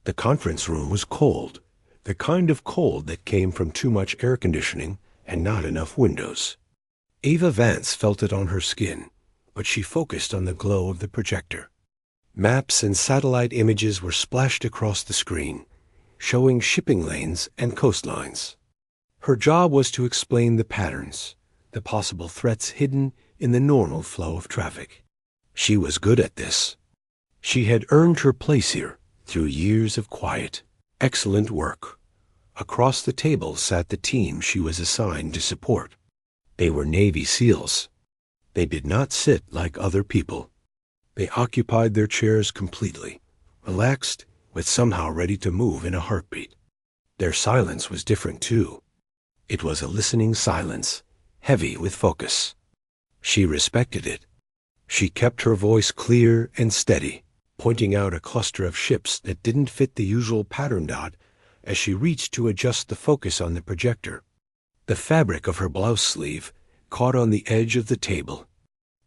The conference room was cold, the kind of cold that came from too much air conditioning and not enough windows. Ava Vance felt it on her skin, but she focused on the glow of the projector. Maps and satellite images were splashed across the screen, showing shipping lanes and coastlines. Her job was to explain the patterns, the possible threats hidden in the normal flow of traffic. She was good at this. She had earned her place here through years of quiet, excellent work. Across the table sat the team she was assigned to support. They were Navy SEALs. They did not sit like other people. They occupied their chairs completely, relaxed, but somehow ready to move in a heartbeat. Their silence was different too. It was a listening silence, heavy with focus. She respected it. She kept her voice clear and steady, pointing out a cluster of ships that didn't fit the usual pattern dot as she reached to adjust the focus on the projector. The fabric of her blouse sleeve caught on the edge of the table.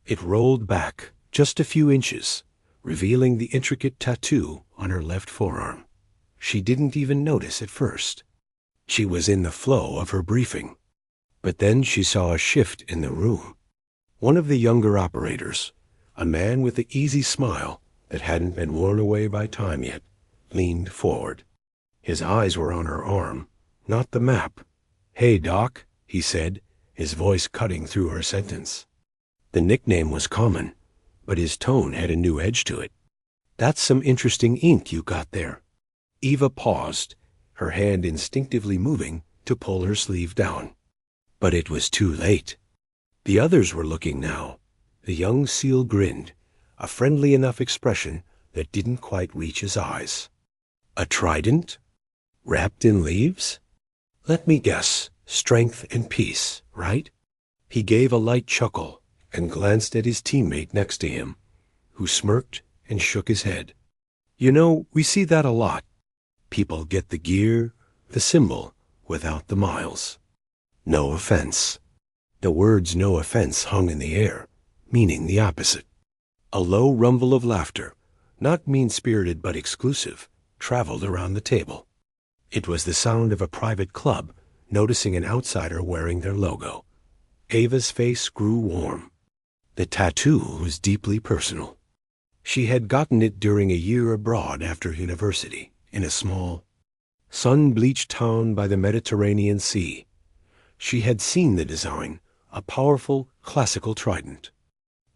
It rolled back just a few inches, revealing the intricate tattoo on her left forearm. She didn't even notice at first. She was in the flow of her briefing. But then she saw a shift in the room. One of the younger operators, a man with the easy smile that hadn't been worn away by time yet, leaned forward. His eyes were on her arm, not the map. "Hey, Doc," he said, his voice cutting through her sentence. The nickname was common, but his tone had a new edge to it. "That's some interesting ink you got there." Eva paused, her hand instinctively moving to pull her sleeve down. But it was too late. The others were looking now. The young SEAL grinned, a friendly enough expression that didn't quite reach his eyes. "A trident? Wrapped in leaves? Let me guess, strength and peace, right?" He gave a light chuckle and glanced at his teammate next to him, who smirked and shook his head. "You know, we see that a lot. People get the gear, the symbol, without the miles. No offense." The words "no offense" hung in the air, meaning the opposite. A low rumble of laughter, not mean-spirited but exclusive, traveled around the table. It was the sound of a private club noticing an outsider wearing their logo. Ava's face grew warm. The tattoo was deeply personal. She had gotten it during a year abroad after university, in a small, sun-bleached town by the Mediterranean Sea. She had seen the design, a powerful, classical trident,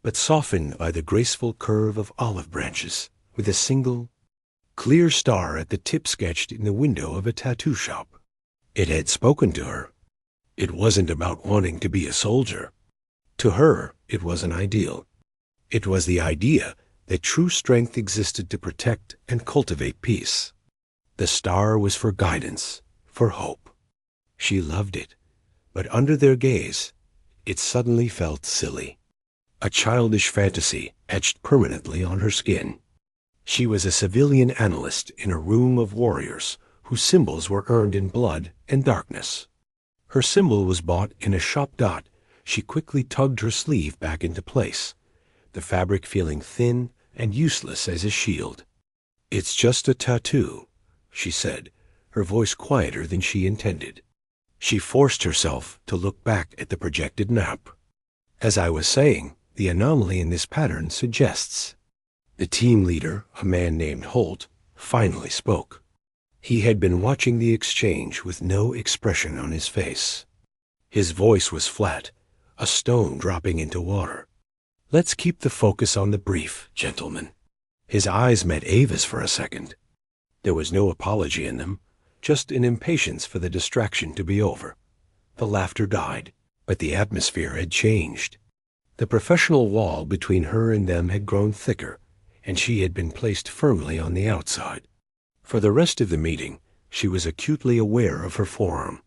but softened by the graceful curve of olive branches, with a single, clear star at the tip sketched in the window of a tattoo shop. It had spoken to her. It wasn't about wanting to be a soldier. To her, it was an ideal. It was the idea that true strength existed to protect and cultivate peace. The star was for guidance, for hope. She loved it, but under their gaze, it suddenly felt silly. A childish fantasy etched permanently on her skin. She was a civilian analyst in a room of warriors whose symbols were earned in blood and darkness. Her symbol was bought in a shop dot. She quickly tugged her sleeve back into place, the fabric feeling thin and useless as a shield. "It's just a tattoo," she said, her voice quieter than she intended. She forced herself to look back at the projected map. "As I was saying, the anomaly in this pattern suggests." The team leader, a man named Holt, finally spoke. He had been watching the exchange with no expression on his face. His voice was flat, a stone dropping into water. "Let's keep the focus on the brief, gentlemen." His eyes met Ava's for a second. There was no apology in them, just an impatience for the distraction to be over. The laughter died, but the atmosphere had changed. The professional wall between her and them had grown thicker, and she had been placed firmly on the outside. For the rest of the meeting, she was acutely aware of her forearm,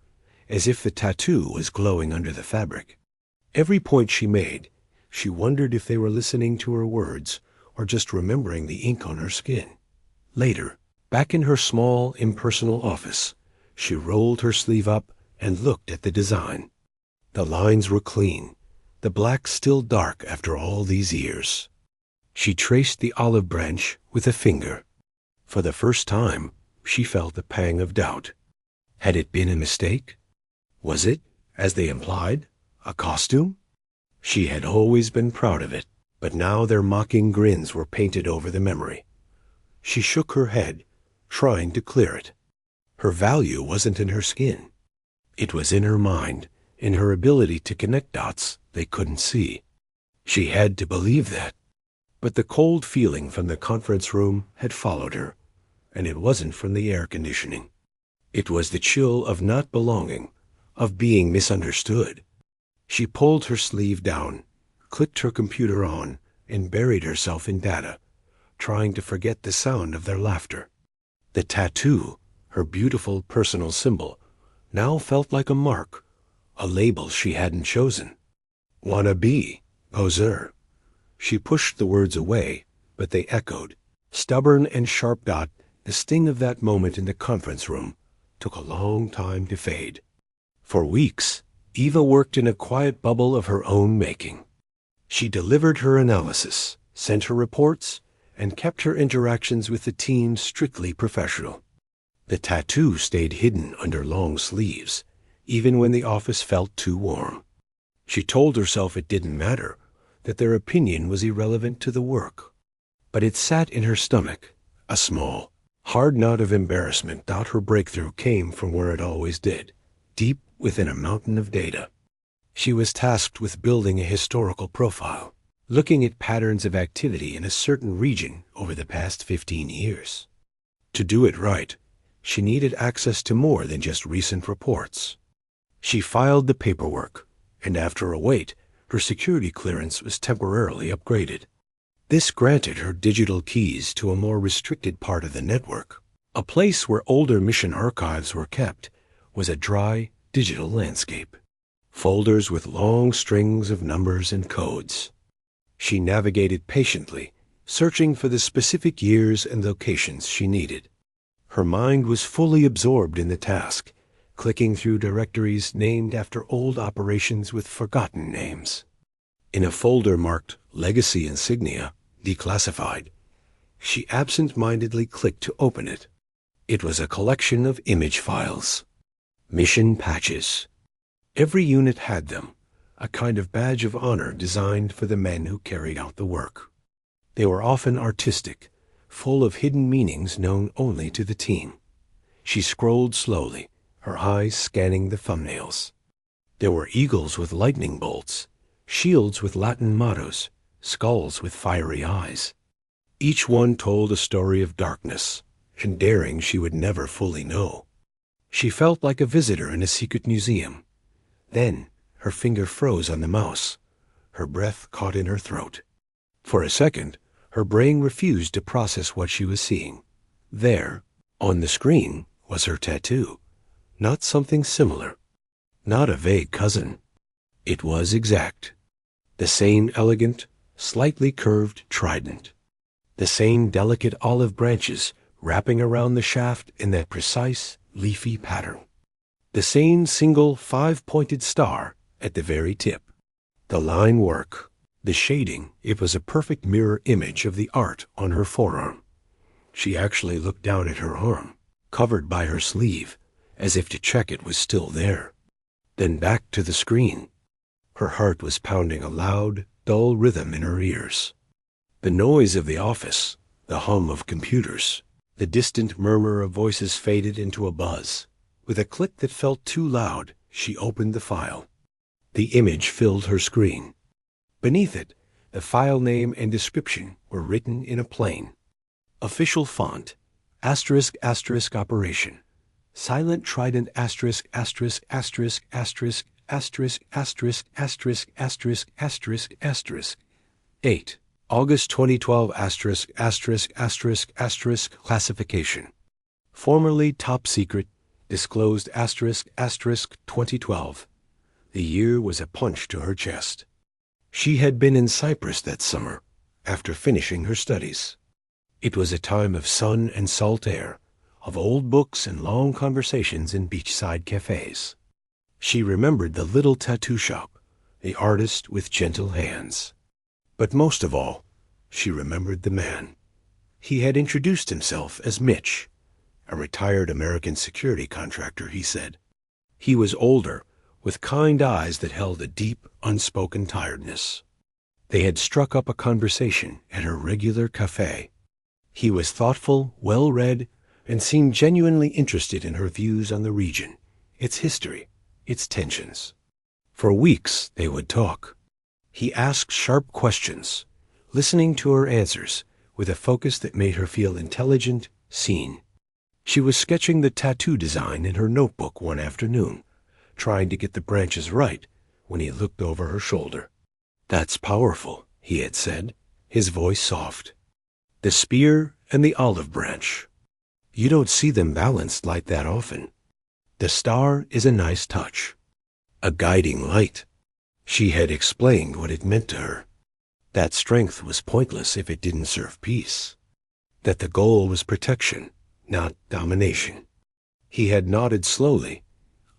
as if the tattoo was glowing under the fabric. Every point she made, she wondered if they were listening to her words or just remembering the ink on her skin. Later, back in her small, impersonal office, she rolled her sleeve up and looked at the design. The lines were clean, the black still dark after all these years. She traced the olive branch with a finger. For the first time, she felt a pang of doubt. Had it been a mistake? Was it, as they implied, a costume? She had always been proud of it, but now their mocking grins were painted over the memory. She shook her head, trying to clear it. Her value wasn't in her skin. It was in her mind, in her ability to connect dots they couldn't see. She had to believe that. But the cold feeling from the conference room had followed her, and it wasn't from the air conditioning. It was the chill of not belonging, of being misunderstood. She pulled her sleeve down, clicked her computer on, and buried herself in data, trying to forget the sound of their laughter. The tattoo, her beautiful personal symbol, now felt like a mark, a label she hadn't chosen. Wannabe, poseur. She pushed the words away, but they echoed. Stubborn and sharp dot, the sting of that moment in the conference room took a long time to fade. For weeks, Eva worked in a quiet bubble of her own making. She delivered her analysis, sent her reports, and kept her interactions with the team strictly professional. The tattoo stayed hidden under long sleeves, even when the office felt too warm. She told herself it didn't matter, that their opinion was irrelevant to the work. But it sat in her stomach, a small, hard knot of embarrassment. Her breakthrough came from where it always did, deep within a mountain of data. She was tasked with building a historical profile, looking at patterns of activity in a certain region over the past 15 years. To do it right, she needed access to more than just recent reports. She filed the paperwork, and after a wait, her security clearance was temporarily upgraded. This granted her digital keys to a more restricted part of the network. A place where older mission archives were kept was a dry, digital landscape. Folders with long strings of numbers and codes. She navigated patiently, searching for the specific years and locations she needed. Her mind was fully absorbed in the task, clicking through directories named after old operations with forgotten names. In a folder marked Legacy Insignia, declassified, she absent-mindedly clicked to open it. It was a collection of image files. Mission patches. Every unit had them, a kind of badge of honor designed for the men who carried out the work. They were often artistic, full of hidden meanings known only to the team. She scrolled slowly, her eyes scanning the thumbnails. There were eagles with lightning bolts, shields with Latin mottos, skulls with fiery eyes. Each one told a story of darkness and daring she would never fully know. She felt like a visitor in a secret museum. Then her finger froze on the mouse. Her breath caught in her throat. For a second, her brain refused to process what she was seeing. There, on the screen, was her tattoo. Not something similar. Not a vague cousin. It was exact. The same elegant, slightly curved trident. The same delicate olive branches wrapping around the shaft in that precise, leafy pattern. The same single 5-pointed star at the very tip. The line work, the shading, it was a perfect mirror image of the art on her forearm. She actually looked down at her arm, covered by her sleeve, as if to check it was still there. Then back to the screen. Her heart was pounding a loud, dull rhythm in her ears. The noise of the office, the hum of computers, the distant murmur of voices faded into a buzz. With a click that felt too loud, she opened the file. The image filled her screen. Beneath it, the file name and description were written in a plain, official font, asterisk asterisk operation, silent trident asterisk asterisk asterisk asterisk asterisk asterisk asterisk asterisk asterisk asterisk 8 August 2012 asterisk asterisk asterisk asterisk classification, formerly top secret, disclosed asterisk asterisk 2012. The year was a punch to her chest. She had been in Cyprus that summer, after finishing her studies. It was a time of sun and salt air, of old books and long conversations in beachside cafes. She remembered the little tattoo shop, the artist with gentle hands. But most of all, she remembered the man. He had introduced himself as Mitch, a retired American security contractor, he said. He was older, with kind eyes that held a deep, unspoken tiredness. They had struck up a conversation at her regular cafe. He was thoughtful, well-read, and seemed genuinely interested in her views on the region, its history, its tensions. For weeks they would talk. He asked sharp questions, listening to her answers with a focus that made her feel intelligent, seen. She was sketching the tattoo design in her notebook one afternoon, trying to get the branches right when he looked over her shoulder. "That's powerful," he had said, his voice soft. "The spear and the olive branch. You don't see them balanced like that often. The star is a nice touch. A guiding light." She had explained what it meant to her. That strength was pointless if it didn't serve peace. That the goal was protection, not domination. He had nodded slowly,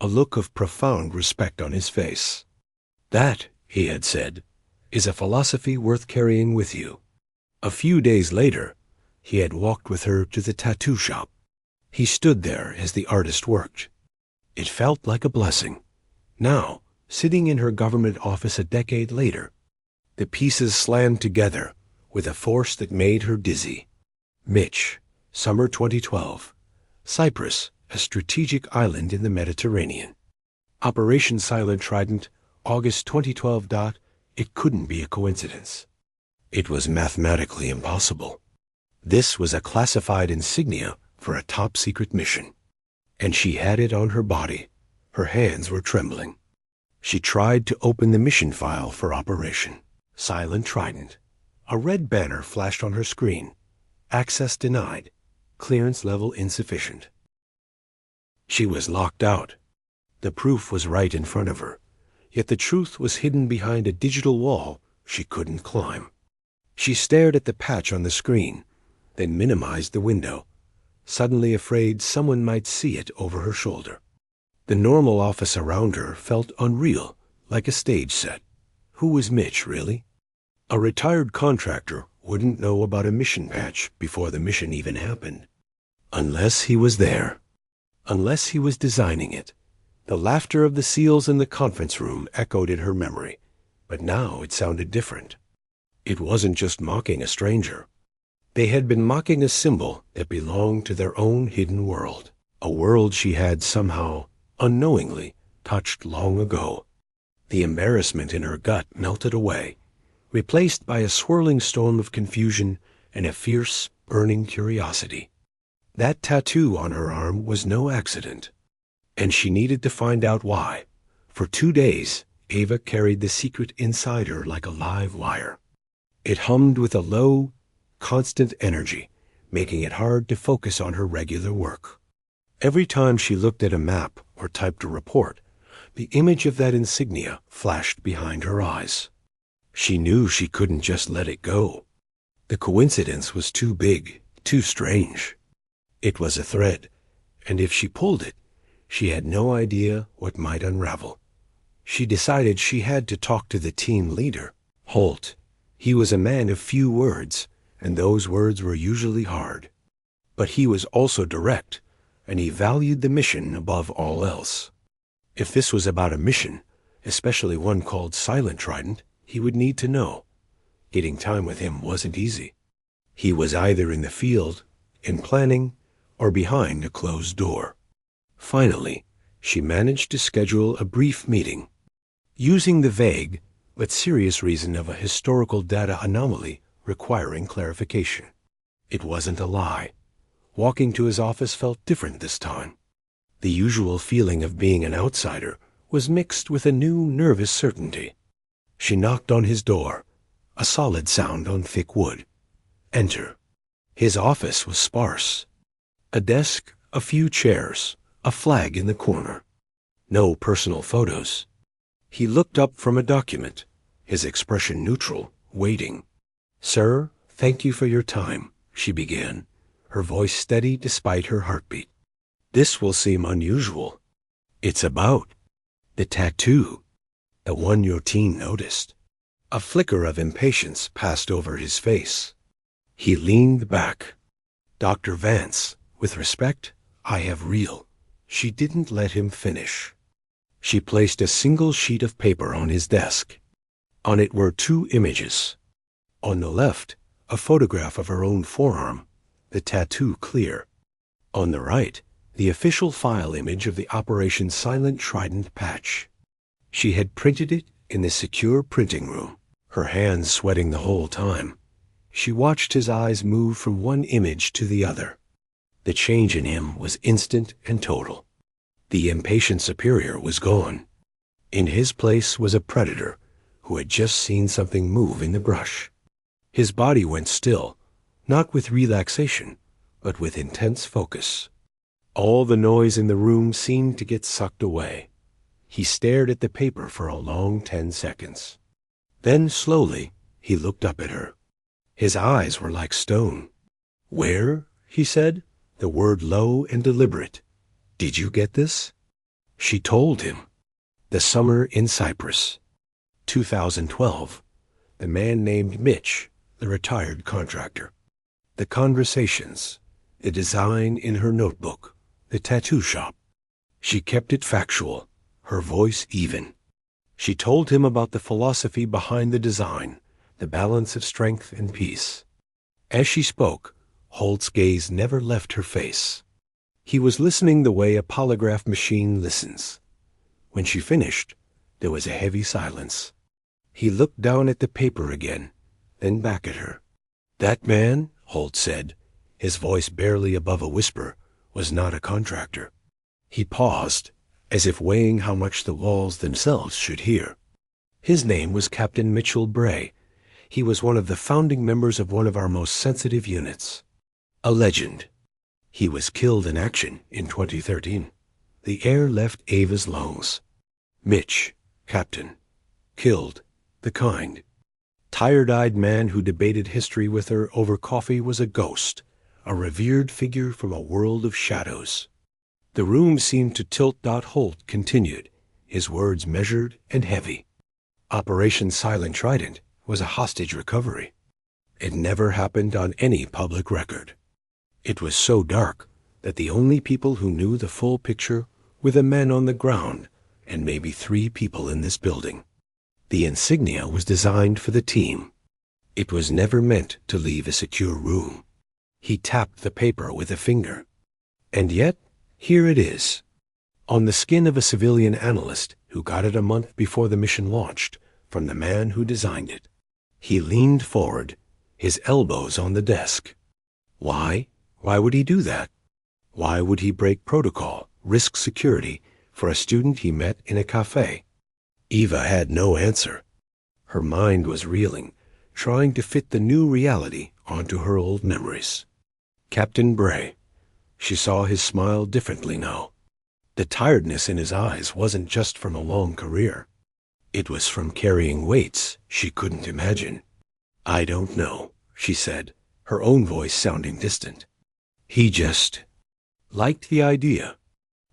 a look of profound respect on his face. "That," he had said, "is a philosophy worth carrying with you." A few days later, he had walked with her to the tattoo shop. He stood there as the artist worked. It felt like a blessing. Now, sitting in her government office a decade later, the pieces slammed together with a force that made her dizzy. Mitch, summer 2012. Cyprus, a strategic island in the Mediterranean. Operation Silent Trident, August 2012. It couldn't be a coincidence. It was mathematically impossible. This was a classified insignia for a top-secret mission. And she had it on her body. Her hands were trembling. She tried to open the mission file for Operation Silent Trident. A red banner flashed on her screen. Access denied. Clearance level insufficient. She was locked out. The proof was right in front of her, yet the truth was hidden behind a digital wall she couldn't climb. She stared at the patch on the screen, then minimized the window, suddenly afraid someone might see it over her shoulder. The normal office around her felt unreal, like a stage set. Who was Mitch, really? A retired contractor wouldn't know about a mission patch before the mission even happened. Unless he was there. Unless he was designing it. The laughter of the SEALs in the conference room echoed in her memory, but now it sounded different. It wasn't just mocking a stranger. They had been mocking a symbol that belonged to their own hidden world, a world she had somehow, unknowingly, touched long ago. The embarrassment in her gut melted away, replaced by a swirling storm of confusion and a fierce, burning curiosity. That tattoo on her arm was no accident, and she needed to find out why. For 2 days, Ava carried the secret inside her like a live wire. It hummed with a low, constant energy, making it hard to focus on her regular work. Every time she looked at a map or typed a report, the image of that insignia flashed behind her eyes. She knew she couldn't just let it go. The coincidence was too big, too strange. It was a thread, and if she pulled it, she had no idea what might unravel. She decided she had to talk to the team leader, Holt. He was a man of few words, and those words were usually hard. But he was also direct, and he valued the mission above all else. If this was about a mission, especially one called Silent Trident, he would need to know. Getting time with him wasn't easy. He was either in the field, in planning, or behind a closed door. Finally, she managed to schedule a brief meeting. Using the vague but serious reason of a historical data anomaly requiring clarification. It wasn't a lie. Walking to his office felt different this time. The usual feeling of being an outsider was mixed with a new nervous certainty. She knocked on his door, a solid sound on thick wood. Enter. His office was sparse. A desk, a few chairs, a flag in the corner. No personal photos. He looked up from a document, his expression neutral, waiting. "Sir, thank you for your time," she began, her voice steady despite her heartbeat. "This will seem unusual. It's about the tattoo, the one your team noticed." A flicker of impatience passed over his face. He leaned back. "Dr. Vance, with respect, I have real. She didn't let him finish. She placed a single sheet of paper on his desk. On it were 2 images. On the left, a photograph of her own forearm, the tattoo clear. On the right, the official file image of the Operation Silent Trident patch. She had printed it in the secure printing room, her hands sweating the whole time. She watched his eyes move from one image to the other. The change in him was instant and total. The impatient superior was gone. In his place was a predator who had just seen something move in the brush. His body went still, not with relaxation, but with intense focus. All the noise in the room seemed to get sucked away. He stared at the paper for a long 10 seconds. Then, slowly, he looked up at her. His eyes were like stone. "Where?" he said, the word low and deliberate. "Did you get this?" She told him. The Summer in Cyprus. 2012. The man named Mitch, the retired contractor. The conversations. The design in her notebook. The tattoo shop. She kept it factual, her voice even. She told him about the philosophy behind the design, the balance of strength and peace. As she spoke, Holt's gaze never left her face. He was listening the way a polygraph machine listens. When she finished, there was a heavy silence. He looked down at the paper again, then back at her. "That man," Holt said, his voice barely above a whisper, was not a contractor. He paused, as if weighing how much the walls themselves should hear. His name was Captain Mitchell Bray. He was one of the founding members of one of our most sensitive units. A legend. He was killed in action in 2013. The air left Ava's lungs. Mitch, Captain. Killed. The kind. Tired-eyed man who debated history with her over coffee was a ghost, a revered figure from a world of shadows. The room seemed to tilt. Holt continued, his words measured and heavy. Operation Silent Trident was a hostage recovery. It never happened on any public record. It was so dark that the only people who knew the full picture were the men on the ground and maybe 3 people in this building. The Insignia was designed for the team. It was never meant to leave a secure room. He tapped the paper with a finger. And yet, here it is. On the skin of a civilian analyst who got it a month before the mission launched, from the man who designed it. He leaned forward, his elbows on the desk. Why? Why would he do that? Why would he break protocol, risk security, for a student he met in a cafe? Eva had no answer. Her mind was reeling, trying to fit the new reality onto her old memories. Captain Bray. She saw his smile differently now. The tiredness in his eyes wasn't just from a long career. It was from carrying weights she couldn't imagine. "I don't know," she said, her own voice sounding distant. He just liked the idea.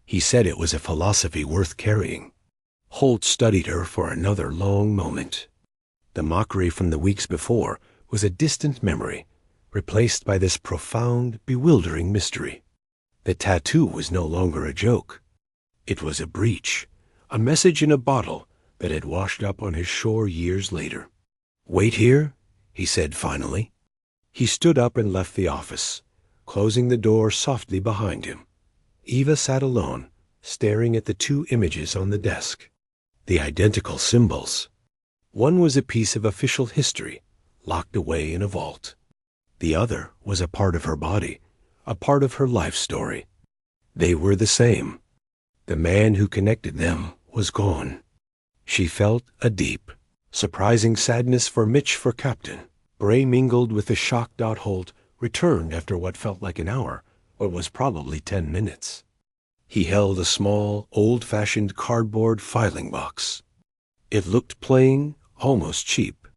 He said it was a philosophy worth carrying. Holt studied her for another long moment. The mockery from the weeks before was a distant memory, replaced by this profound, bewildering mystery. The tattoo was no longer a joke. It was a breach, a message in a bottle that had washed up on his shore years later. "Wait here," he said finally. He stood up and left the office, closing the door softly behind him. Eva sat alone, staring at the 2 images on the desk. The identical symbols. One was a piece of official history, locked away in a vault. The other was a part of her body, a part of her life story. They were the same. The man who connected them was gone. She felt a deep, surprising sadness for Mitch, for Captain. Bray mingled with the shocked. Holt returned after what felt like an hour, but was probably 10 minutes. He held a small, old-fashioned cardboard filing box. It looked plain, almost cheap.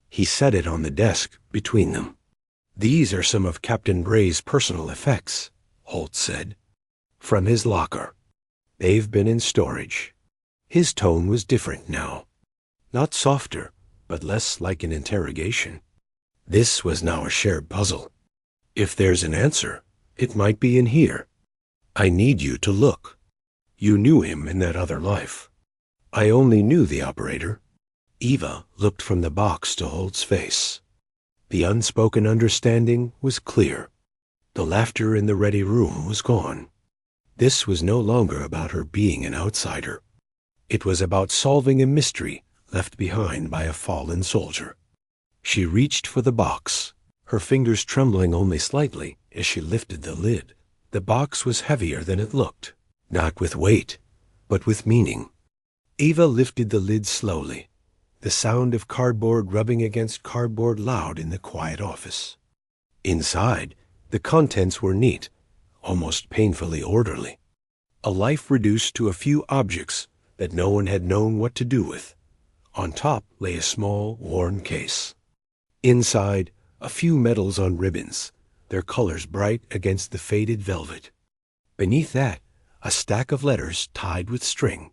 He set it on the desk between them. "These are some of Captain Bray's personal effects," Holt said. "From his locker. They've been in storage." His tone was different now. Not softer, but less like an interrogation. This was now a shared puzzle. "If there's an answer, it might be in here." I need you to look. You knew him in that other life. I only knew the operator. Eva looked from the box to Holt's face. The unspoken understanding was clear. The laughter in the ready room was gone. This was no longer about her being an outsider. It was about solving a mystery left behind by a fallen soldier. She reached for the box, her fingers trembling only slightly as she lifted the lid. The box was heavier than it looked, not with weight, but with meaning. Eva lifted the lid slowly, the sound of cardboard rubbing against cardboard loud in the quiet office. Inside, the contents were neat, almost painfully orderly. A life reduced to a few objects that no one had known what to do with. On top lay a small, worn case. Inside, a few medals on ribbons, their colors bright against the faded velvet. Beneath that, a stack of letters tied with string.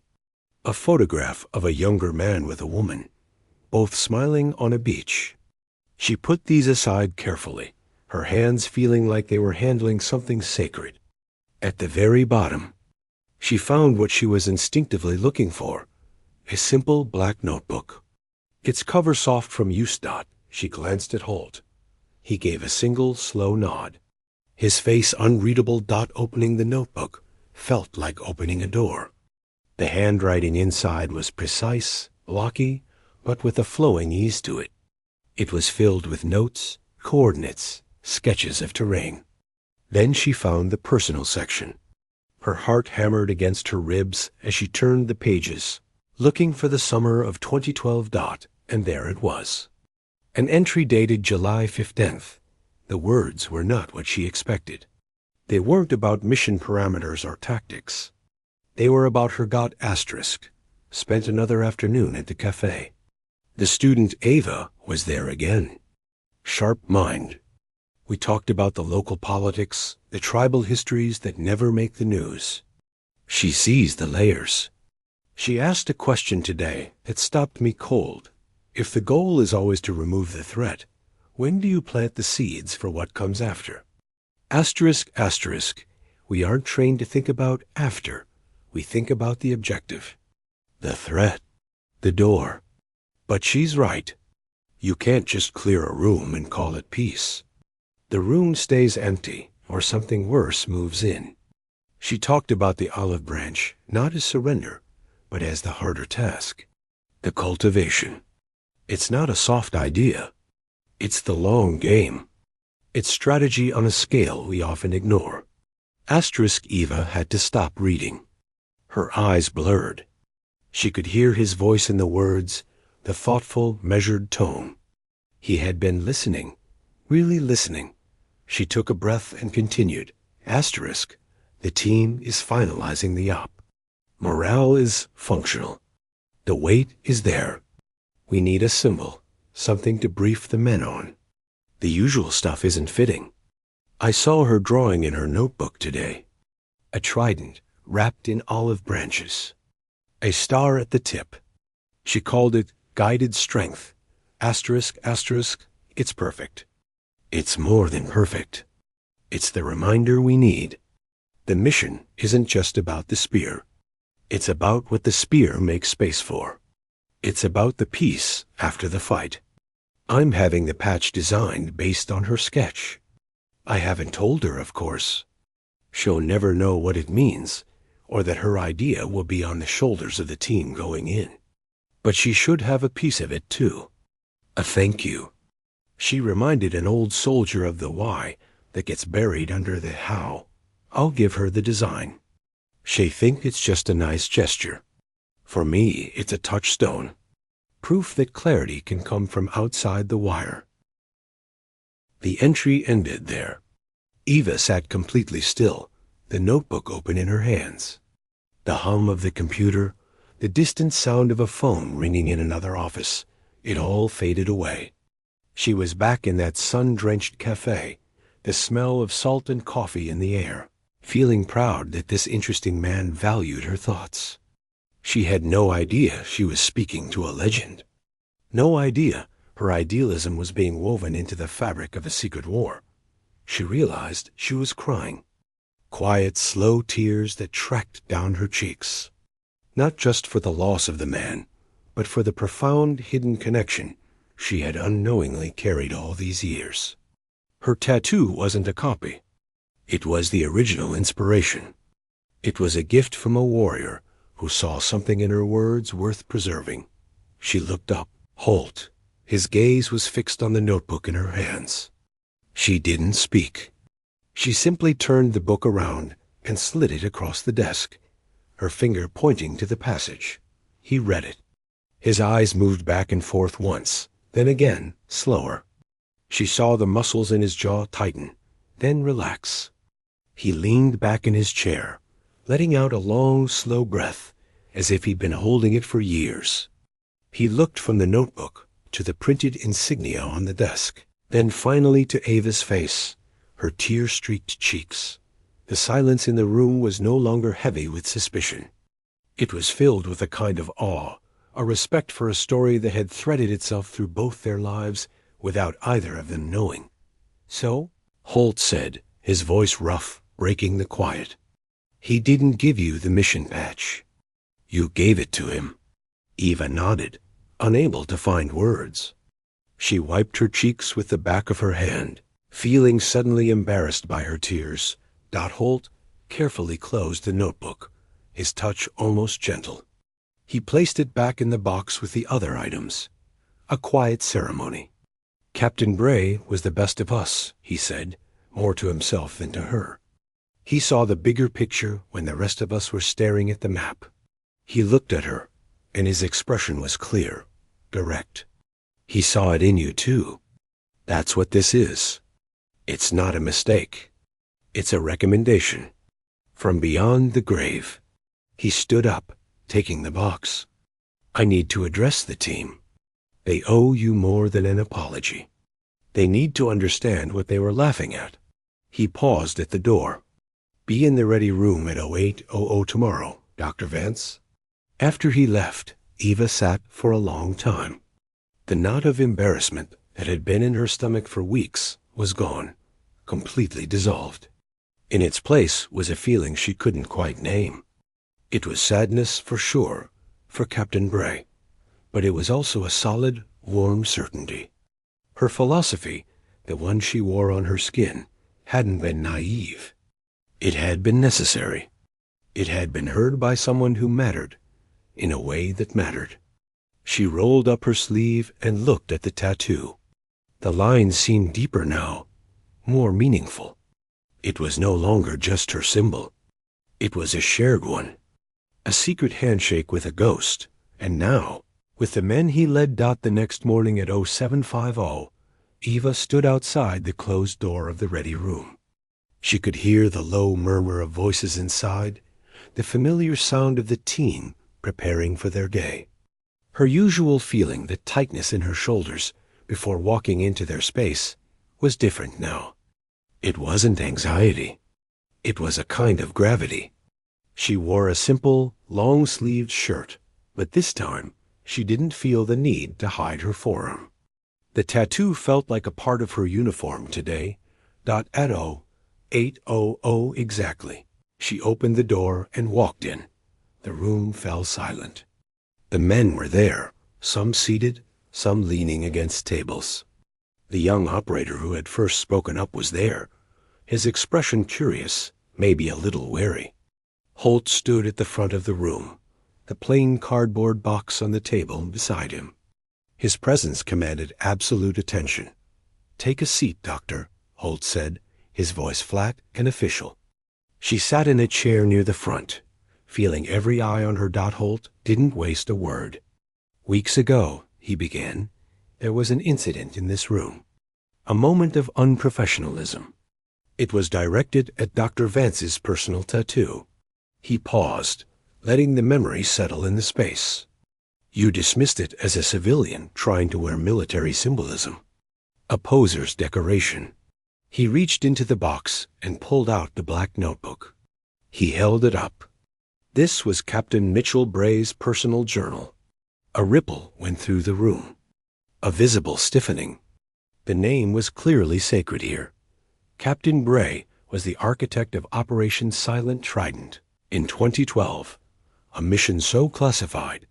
A photograph of a younger man with a woman, both smiling on a beach. She put these aside carefully, her hands feeling like they were handling something sacred. At the very bottom, she found what she was instinctively looking for, a simple black notebook. Its cover soft from use. She glanced at Holt. He gave a single slow nod. His face unreadable. Opening the notebook felt like opening a door. The handwriting inside was precise, blocky, but with a flowing ease to it. It was filled with notes, coordinates, sketches of terrain. Then she found the personal section. Her heart hammered against her ribs as she turned the pages, looking for the summer of 2012. And there it was. An entry dated July 15th. The words were not what she expected. They weren't about mission parameters or tactics. They were about her got asterisk, spent another afternoon at the cafe. The student Ava was there again. Sharp mind. We talked about the local politics, the tribal histories that never make the news. She sees the layers. She asked a question today that stopped me cold. If the goal is always to remove the threat, when do you plant the seeds for what comes after? Asterisk, asterisk. We aren't trained to think about after. We think about the objective. The threat. The door. But she's right. You can't just clear a room and call it peace. The room stays empty, or something worse moves in. She talked about the olive branch, not as surrender, but as the harder task. The cultivation. It's not a soft idea. It's the long game. It's strategy on a scale we often ignore. Asterisk. Eva had to stop reading. Her eyes blurred. She could hear his voice in the words, the thoughtful, measured tone. He had been listening, really listening. She took a breath and continued. Asterisk. The team is finalizing the op. Morale is functional. The weight is there. We need a symbol, something to brief the men on. The usual stuff isn't fitting. I saw her drawing in her notebook today. A trident wrapped in olive branches. A star at the tip. She called it guided strength. Asterisk, asterisk. It's perfect. It's more than perfect. It's the reminder we need. The mission isn't just about the spear. It's about what the spear makes space for. It's about the peace after the fight. I'm having the patch designed based on her sketch. I haven't told her, of course. She'll never know what it means, or that her idea will be on the shoulders of the team going in. But she should have a piece of it, too. A thank you. She reminded an old soldier of the why that gets buried under the how. I'll give her the design. She think it's just a nice gesture. For me, it's a touchstone. Proof that clarity can come from outside the wire. The entry ended there. Eva sat completely still, the notebook open in her hands. The hum of the computer, the distant sound of a phone ringing in another office, it all faded away. She was back in that sun-drenched cafe, the smell of salt and coffee in the air, feeling proud that this interesting man valued her thoughts. She had no idea she was speaking to a legend. No idea her idealism was being woven into the fabric of a secret war. She realized she was crying. quiet, slow tears that tracked down her cheeks. Not just for the loss of the man, but for the profound hidden connection she had unknowingly carried all these years. Her tattoo wasn't a copy. It was the original inspiration. It was a gift from a warrior who saw something in her words worth preserving. She looked up. Holt. His gaze was fixed on the notebook in her hands. She didn't speak. She simply turned the book around and slid it across the desk, her finger pointing to the passage. He read it. His eyes moved back and forth once, then again, slower. She saw the muscles in his jaw tighten, then relax. He leaned back in his chair, letting out a long, slow breath, as if he'd been holding it for years. He looked from the notebook to the printed insignia on the desk, then finally to Ava's face, her tear-streaked cheeks. The silence in the room was no longer heavy with suspicion. It was filled with a kind of awe, a respect for a story that had threaded itself through both their lives without either of them knowing. "So?" Holt said, his voice rough, breaking the quiet. "He didn't give you the mission patch. You gave it to him." Eva nodded, unable to find words. She wiped her cheeks with the back of her hand, feeling suddenly embarrassed by her tears. Holt carefully closed the notebook, his touch almost gentle. He placed it back in the box with the other items. A quiet ceremony. "Captain Bray was the best of us," he said, more to himself than to her. He saw the bigger picture when the rest of us were staring at the map. He looked at her, and his expression was clear, direct. "He saw it in you, too. That's what this is. It's not a mistake. It's a recommendation. From beyond the grave." He stood up, taking the box. "I need to address the team. They owe you more than an apology. They need to understand what they were laughing at." He paused at the door. "Be in the ready room at 0800 tomorrow, Dr. Vance." After he left, Eva sat for a long time. The knot of embarrassment that had been in her stomach for weeks was gone, completely dissolved. In its place was a feeling she couldn't quite name. It was sadness, for sure, for Captain Bray, but it was also a solid, warm certainty. Her philosophy, the one she wore on her skin, hadn't been naive. It had been necessary. It had been heard by someone who mattered, in a way that mattered. She rolled up her sleeve and looked at the tattoo. The lines seemed deeper now, more meaningful. It was no longer just her symbol. It was a shared one. A secret handshake with a ghost, and now, with the men he led. The next morning at 0750, Eva stood outside the closed door of the ready room. She could hear the low murmur of voices inside, the familiar sound of the team preparing for their day. Her usual feeling, the tightness in her shoulders before walking into their space, was different now. It wasn't anxiety. It was a kind of gravity. She wore a simple, long-sleeved shirt, but this time she didn't feel the need to hide her forearm. The tattoo felt like a part of her uniform today. At 0800 exactly, she opened the door and walked in. The room fell silent. The men were there, some seated, some leaning against tables. The young operator who had first spoken up was there, his expression curious, maybe a little wary. Holt stood at the front of the room, the plain cardboard box on the table beside him. His presence commanded absolute attention. "Take a seat, Doctor," Holt said, his voice flat and official. She sat in a chair near the front, feeling every eye on her. Holt didn't waste a word. "Weeks ago," he began, "there was an incident in this room. A moment of unprofessionalism. It was directed at Dr. Vance's personal tattoo." He paused, letting the memory settle in the space. "You dismissed it as a civilian trying to wear military symbolism. A poser's decoration." He reached into the box and pulled out the black notebook. He held it up. This was Captain Mitchell Bray's personal journal. A ripple went through the room, a visible stiffening. The name was clearly sacred here. Captain Bray was the architect of Operation Silent Trident. In 2012, a mission so classified,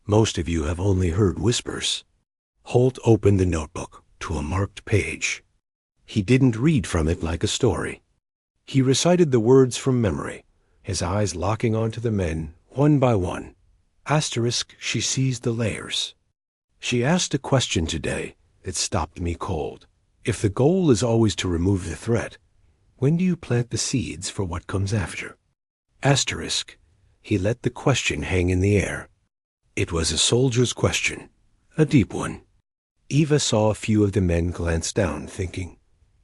most of you have only heard whispers. Holt opened the notebook to a marked page. He didn't read from it like a story. He recited the words from memory, his eyes locking onto the men one by one. Asterisk, she sees the layers. She asked a question today that stopped me cold. If the goal is always to remove the threat, when do you plant the seeds for what comes after? Asterisk, he let the question hang in the air. It was a soldier's question, a deep one. Eva saw a few of the men glance down, thinking,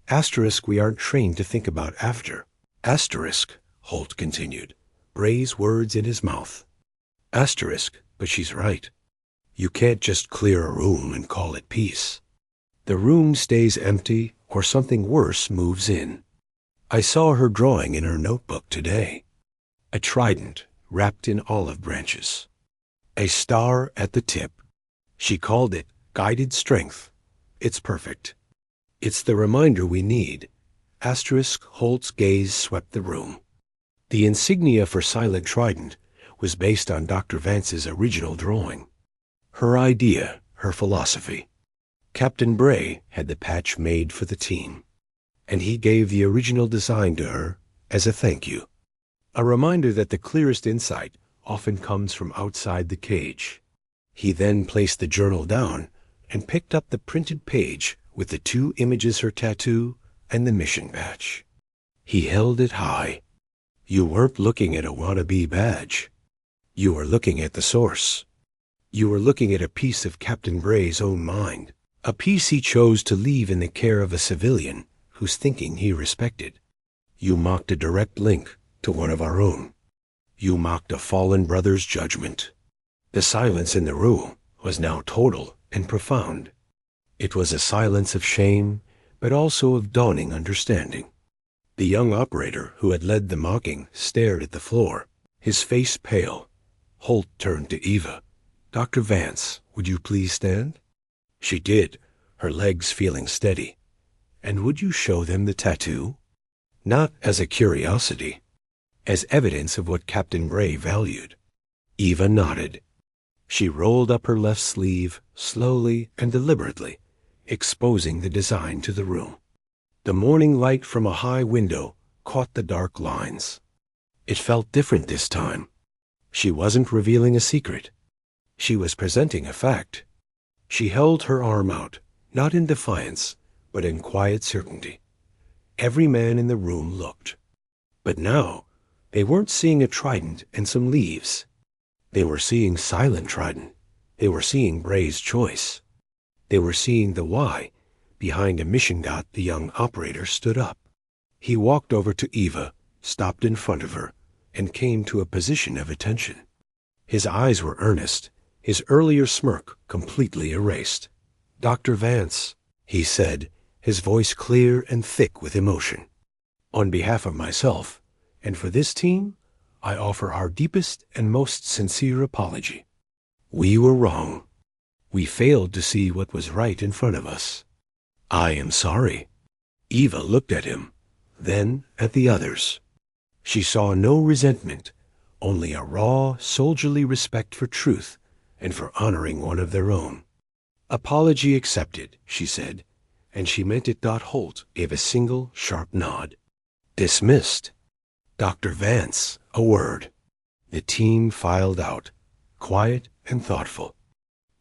asterisk, we aren't trained to think about after. Asterisk, Holt continued, Bray's words in his mouth. Asterisk, but she's right. You can't just clear a room and call it peace. The room stays empty or something worse moves in. I saw her drawing in her notebook today. A trident wrapped in olive branches. A star at the tip. She called it guided strength. It's perfect. It's the reminder we need. Asterisk, Holt's gaze swept the room. The insignia for Silent Trident was based on Dr. Vance's original drawing. Her idea, her philosophy. Captain Bray had the patch made for the team, and he gave the original design to her as a thank you. A reminder that the clearest insight often comes from outside the cage. He then placed the journal down and picked up the printed page with the 2 images, her tattoo and the mission badge. He held it high. You weren't looking at a wannabe badge. You were looking at the source. You were looking at a piece of Captain Bray's own mind, a piece he chose to leave in the care of a civilian whose thinking he respected. You mocked a direct link to one of our own. You mocked a fallen brother's judgment. The silence in the room was now total and profound. It was a silence of shame, but also of dawning understanding. The young operator who had led the mocking stared at the floor, his face pale. Holt turned to Eva. Dr. Vance, would you please stand? She did, her legs feeling steady. And would you show them the tattoo? Not as a curiosity, as evidence of what Captain Bray valued. Eva nodded. She rolled up her left sleeve, slowly and deliberately, exposing the design to the room. The morning light from a high window caught the dark lines. It felt different this time. She wasn't revealing a secret. She was presenting a fact. She held her arm out, not in defiance, but in quiet certainty. Every man in the room looked. But now, they weren't seeing a trident and some leaves. They were seeing Silent Trident. They were seeing Bray's choice. They were seeing the why behind a mission dot. The young operator stood up. He walked over to Eva, stopped in front of her, and came to a position of attention. His eyes were earnest, his earlier smirk completely erased. Dr. Vance, he said, his voice clear and thick with emotion. On behalf of myself, and for this team, I offer our deepest and most sincere apology. We were wrong. We failed to see what was right in front of us. I am sorry. Eva looked at him, then at the others. She saw no resentment, only a raw, soldierly respect for truth and for honoring one of their own. Apology accepted, she said, and she meant it. Holt gave a single, sharp nod. Dismissed. Dr. Vance, a word. The team filed out, quiet and thoughtful.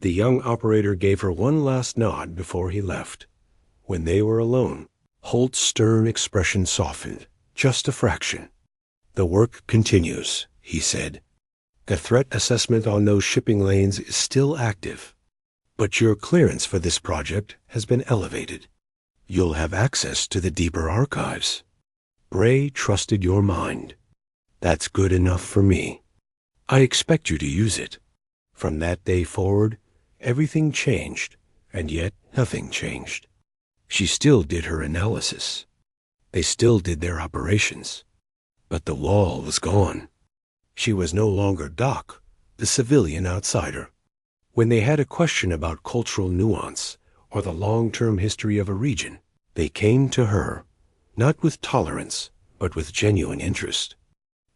The young operator gave her one last nod before he left. When they were alone, Holt's stern expression softened, just a fraction. The work continues, he said. The threat assessment on those shipping lanes is still active. But your clearance for this project has been elevated. You'll have access to the deeper archives. Bray trusted your mind. That's good enough for me. I expect you to use it. From that day forward, everything changed, and yet nothing changed. She still did her analysis. They still did their operations. But the wall was gone. She was no longer Doc, the civilian outsider. When they had a question about cultural nuance or the long-term history of a region, they came to her, not with tolerance, but with genuine interest.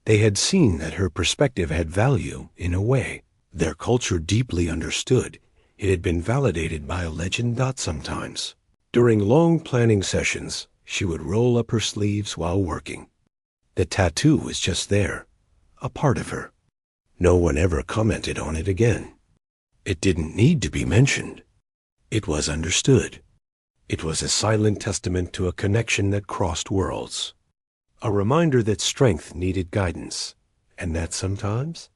They had seen that her perspective had value in a way. Their culture deeply understood. It had been validated by a legend. Sometimes, during long planning sessions, she would roll up her sleeves while working. The tattoo was just there, a part of her. No one ever commented on it again. It didn't need to be mentioned. It was understood. It was a silent testament to a connection that crossed worlds. A reminder that strength needed guidance, and that sometimes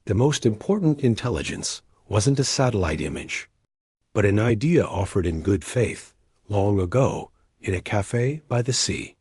the most important intelligence wasn't a satellite image, but an idea offered in good faith long ago in a cafe by the sea.